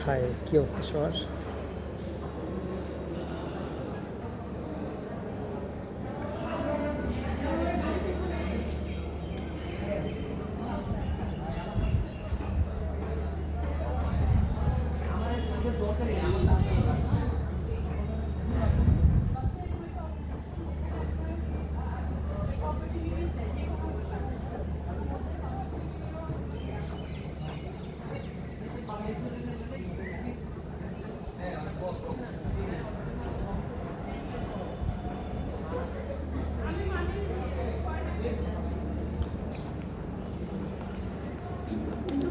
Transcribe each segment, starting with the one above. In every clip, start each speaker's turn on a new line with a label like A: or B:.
A: High, কি অবস্থা সবার?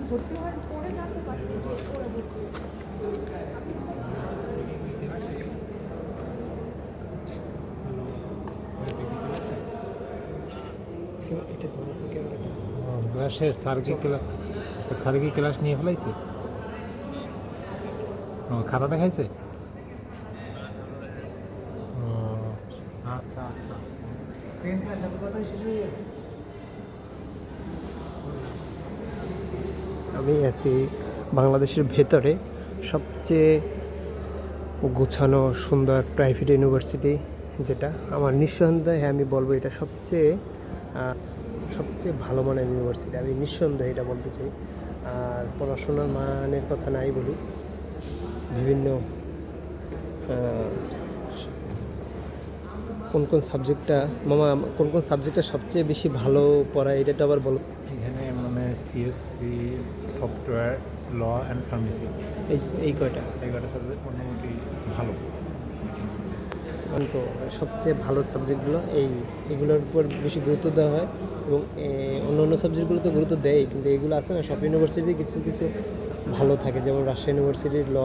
B: ভর্তি হওয়ার পরে জানতে পারছি যে ওরা ভর্তি হয়েছে।
A: এটা ধরো তো ক্যামেরাটা।
C: ক্লাসে স্যার কি ক্লাস নিয়ে ফেলাইছে? খাতা দেখাইছে? ও আচ্ছা আচ্ছা, সেকেন্ড ক্লাস এত তাড়াতাড়ি শেষ হয়ে যাবে?
A: আমি আছি বাংলাদেশের ভেতরে সবচেয়ে গোছানো সুন্দর প্রাইভেট ইউনিভার্সিটি, যেটা আমার নিঃসন্দেহে আমি বলবো এটা সবচেয়ে ভালো মানের ইউনিভার্সিটি। আমি নিঃসন্দেহে এটা বলতে চাই। আর পড়াশোনার মানের কথা নাই বলি, বিভিন্ন কোন সাবজেক্টটা কোন সাবজেক্টটা সবচেয়ে বেশি ভালো পড়ায় এটা তো আবার বলো।
C: এখানে মানে CSC, software, law and pharmacy,
A: এই কয়টা
C: সাবজেক্ট মোটামুটি ভালো।
A: তো সবচেয়ে ভালো সাবজেক্টগুলো এগুলোর উপর বেশি গুরুত্ব দেওয়া হয়, এবং অন্য সাবজেক্টগুলো তো গুরুত্ব দেয়, কিন্তু এগুলো আছে না, সব ইউনিভার্সিটি কিছু কিছু ভালো থাকে, যেমন রাজশাহী ইউনিভার্সিটির ল,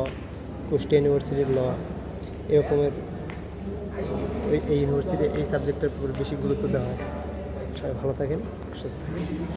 A: কুষ্টিয়া ইউনিভার্সিটির ল, এরকমের এই ইউনিভার্সিটি এই সাবজেক্টের উপর বেশি গুরুত্ব দেওয়া হয়। সবাই ভালো থাকেন, সুস্থ থাকেন।